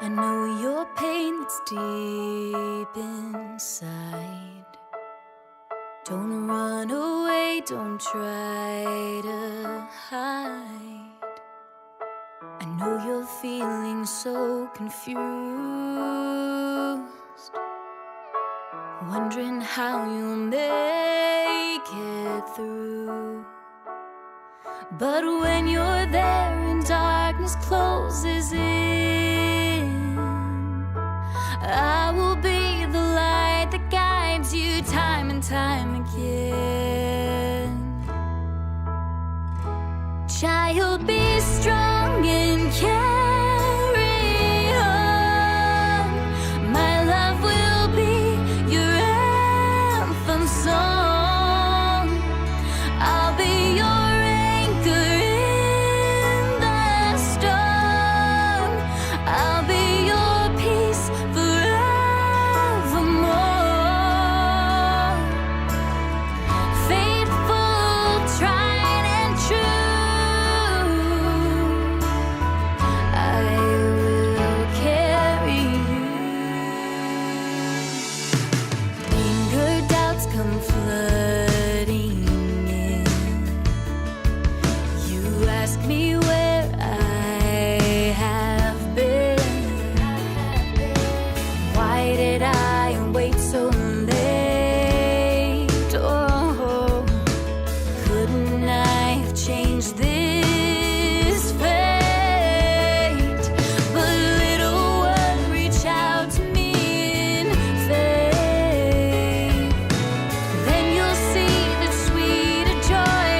I know your pain that's deep inside. Don't run away, don't try to hide. I know you're feeling so confused, wondering how you'll make it through. But when you're there and darkness closes in, I will be the light that guides you time and time again. Child, be strong and carry on. My love will be your anthem song. I'll be your anchor in the storm. I'll be your peace forevermore. Faithful, tried and true, I will carry you. Anger, doubts come flooding in. You ask me where I have been. Why did I wait so late? Oh, couldn't I have changed this fate? But little one, reach out to me in faith. Then you'll see that sweeter joy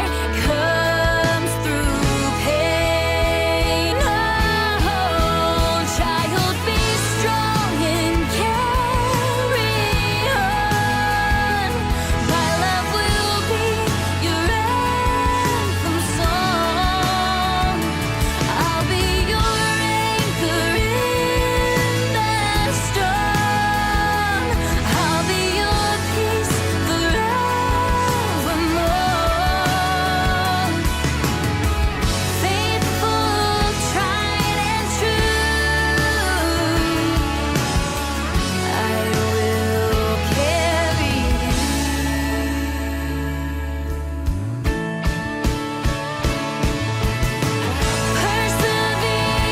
comes through pain. Oh, child, be strong and carry on. My love will be your anthem song. I'll be your anchor in the storm. I'll be your peace forevermore. Faithful, tried and true, I will carry you. Persevere,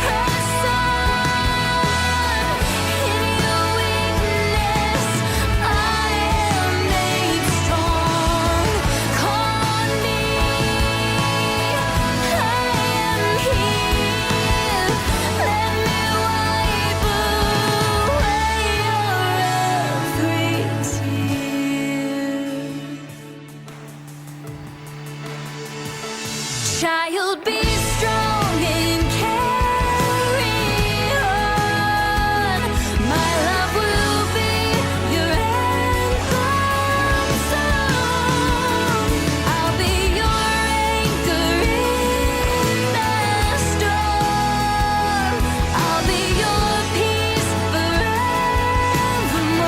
press on. In your weakness, I am made strong. Call on me, I am here. Let me wipe away your every tear. Child, be strong and carry on. My love will be your anthem song. I'll be your anchor in the storm. I'll be your peace forevermore.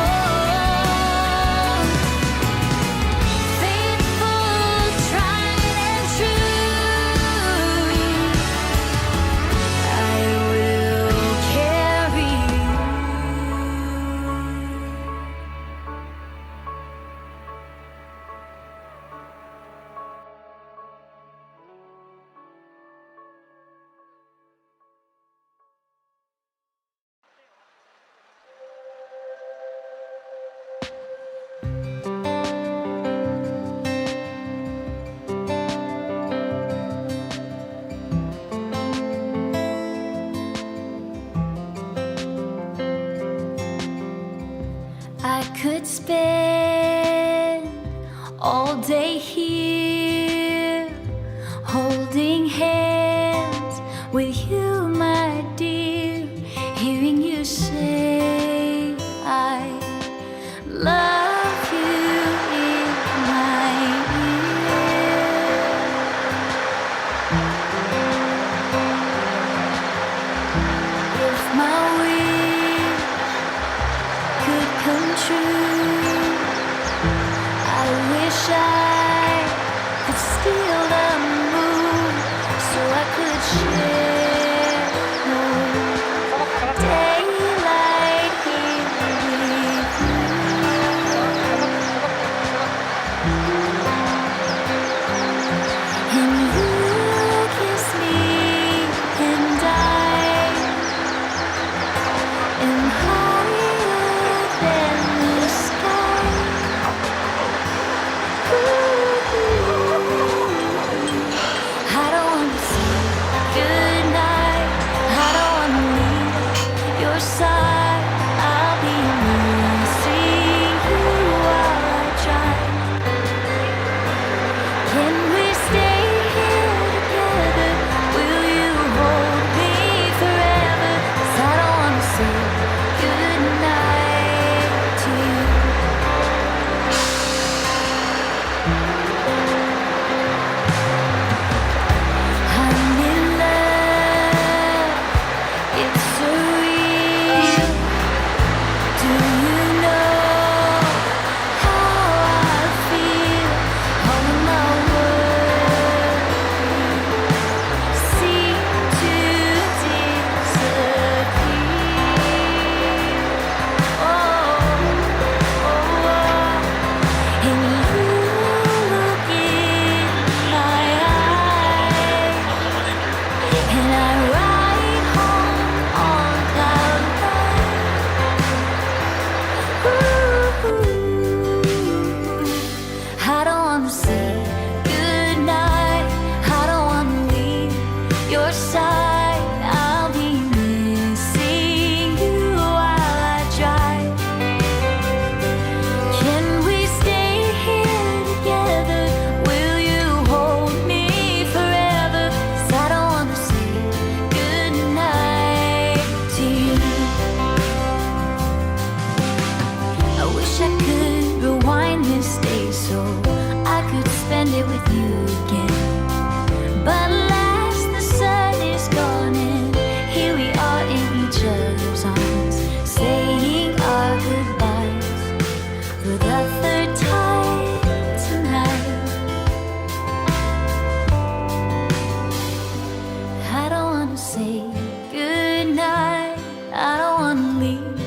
Faithful, tried and true, I will carry you. I could spend all day here, holding hands with you, my dear, hearing you say I love you in my ear. If my wish could come true, I wish I And you kiss me, and I am higher than the sky. I don't wanna say goodnight. I don't wanna leave your side. I'll be missing you while I try. Can we stay here together? Will you hold me forever? 'Cause I don't wanna say goodnight to you. I'm in love, it's surreal. Do you know how I feel? All of my worries seem to disappear. And you look in my eyes, and I ride home on cloud nine. I don't wanna say goodnight. I don't wanna leave your side. I'll be missing you while I drive. Can we stay here together? Will you hold me forever? 'Cause I don't wanna say goodnight to you. I wish I could rewind this day so I could spend it with you again. But alas, the sun is gone and here we are in each other's arms, saying our goodbyes for the third time tonight. I don't wanna say goodnight. I don't wanna leave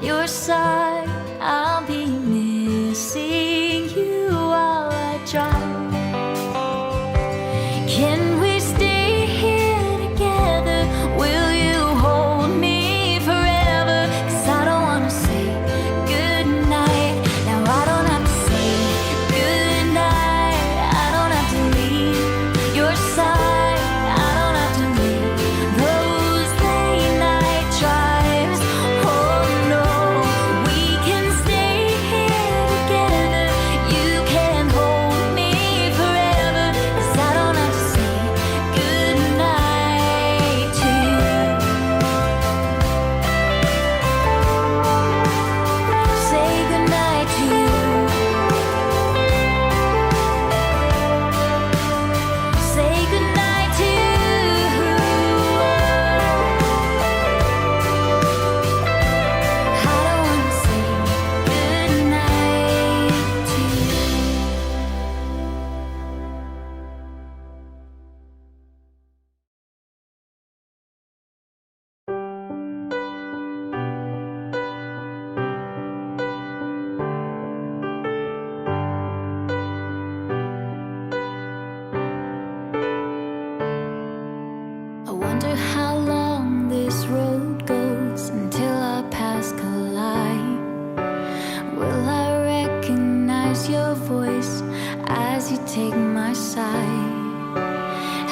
your side. I'll be missing you while I drive. Can we stay here together? Will you hold me forever? 'Cause I don't wanna say goodnight. Now I don't have to say goodnight. I don't have to leave your side. I don't have to make those late night drives. Oh no, we can stay here together. You can hold me forever. 'Cause I don't have to say goodnight to you. Say goodnight to you. Say goodnight to you. I don't wanna say goodnight to you. I wonder how long this road goes until our paths collide. Will I recognize your voice as you take my side?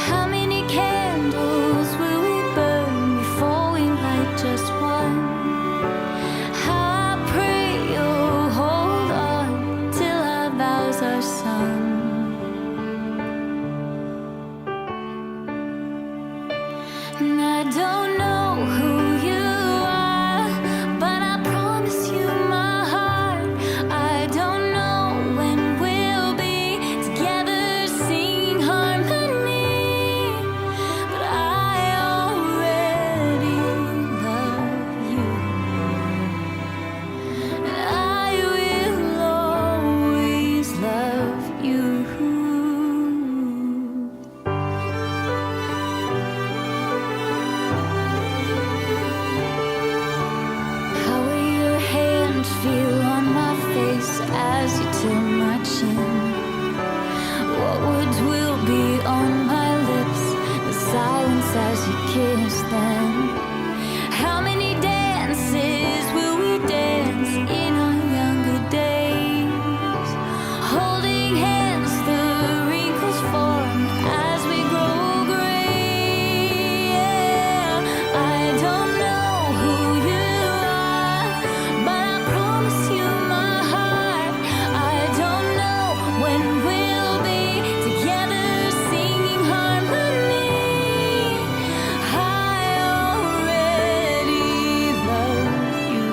How many candles will we burn before we light just one? I pray you'll hold on till our vows are sung. And I don't know who you are, but I promise you my heart. I don't know when we'll be together singing harmony. on my lips, the silence as you kiss them. How many dances will we dance in our younger days? Holding hands, the wrinkles form as we grow gray. Yeah, I don't know who you are, but I promise you my heart. I don't know when we'll be together singing harmony. I already love you.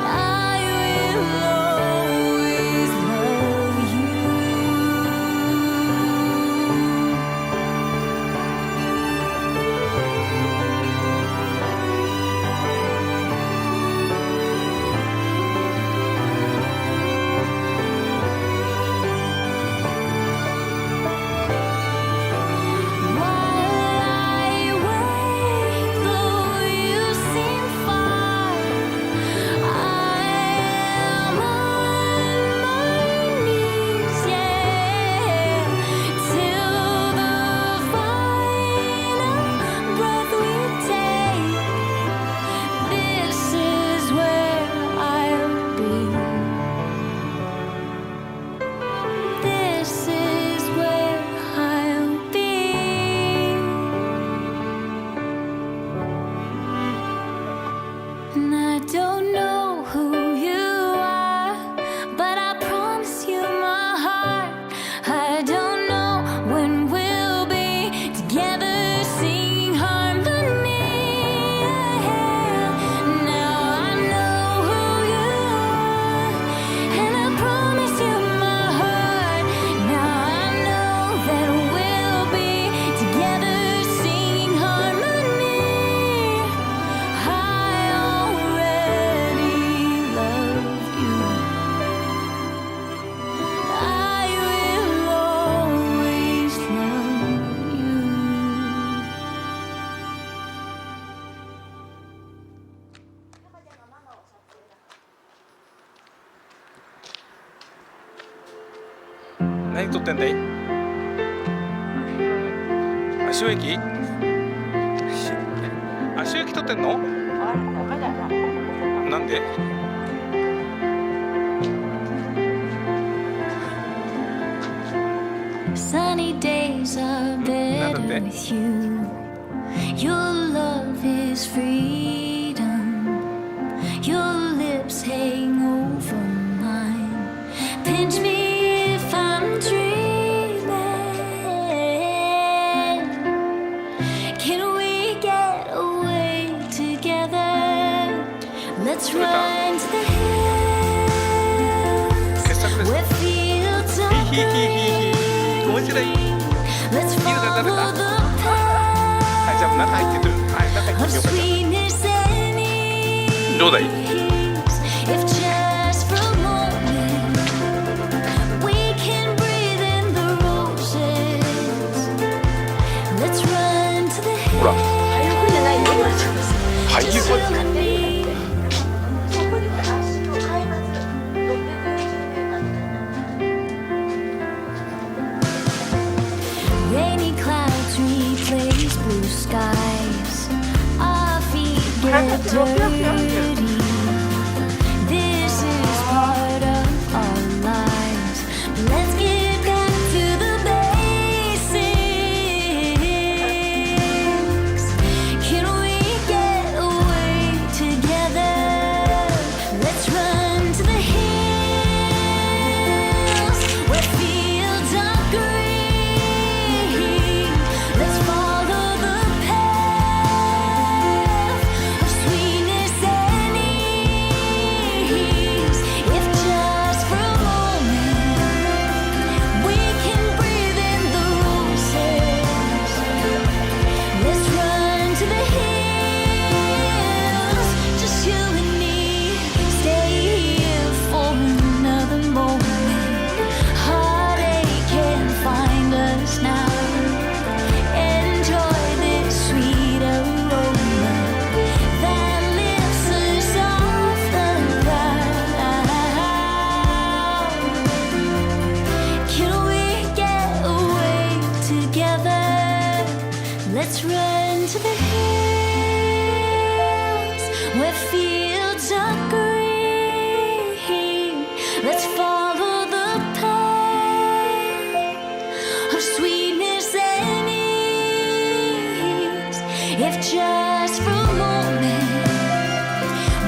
I will always love you. While I wait, though you seem far, I am on my knees, yeah, till the final breath we take. This is where I'll be. This is where I'll be. And I don't know who you are, but I promise you my heart. I don't know when we'll be together singing harmony. Now I know who you are, and I promise you my heart. Now I know that we'll be together singing harmony. I already love you. I will always love you.何撮ってんだい？足尾駅？足尾駅撮ってんの？なんで？Sunny days are better with you. Your love is freedom. Your lips hang over mine. Pinch me if I'm dreaming. Can we get away together? Let's run to the hills 傑作です。 where fields are ひひひひひ。面白い。 Let's follow the はい、 path じゃあ中入ってる。はい、中入 of ってるよ。 sweetness and ease. どうだい？ If just for a moment we can breathe in the roses. Let's run to the ほら、 hills. 俳優さん。 Rainy clouds replace blue skies. Our feet get dirty. This is part of our lives. But let's get back to the basics. Can we get away together? Let's run to the hills where fields are green. Let's follow the path of sweetness and ease. Let's run to the hills where fields are green. Let's follow the path of sweetness and ease. If just for a moment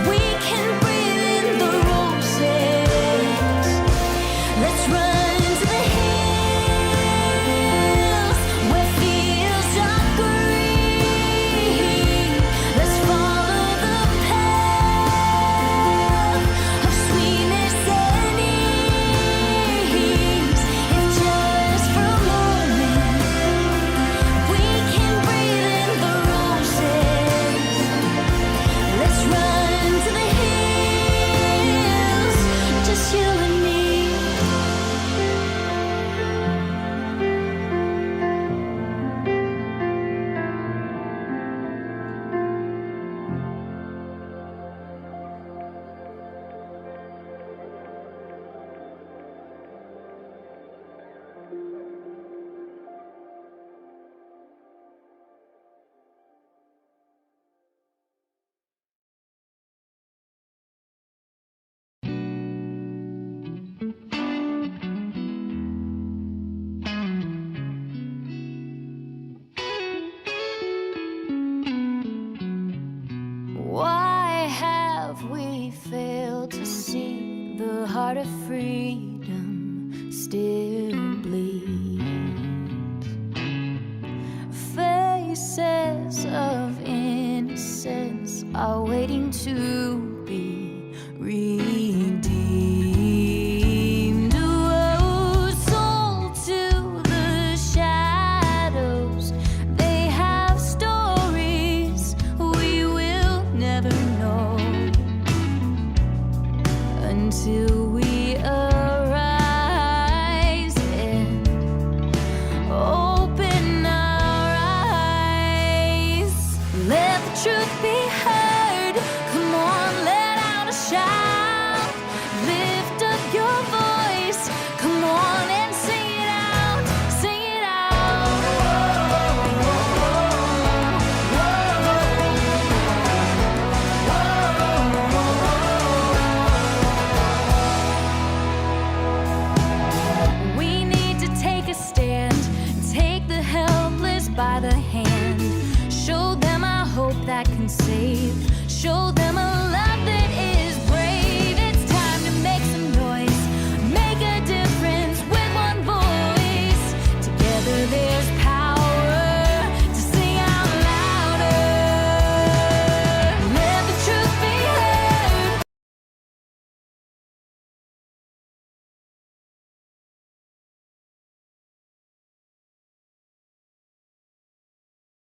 we can breathe in the roses. Let's run to the hills where fields are green. Let's follow the path of sweetness and ease. If just for a moment we can breathe in the roses. Let's run to the hills, just you and me. Why have we failed to see the heart of freedom still bleeds? Faces of innocence are waiting to be redeemed. Oh, sold to the shadows, they have stories we will never know until we arise and open our eyes. Let the truth be heard. Come on, let out a shout. Lift up your voice. Come on and sing it out. Sing it out. We need to take a stand, take the helpless by the hand, show them a hope that can save, show them a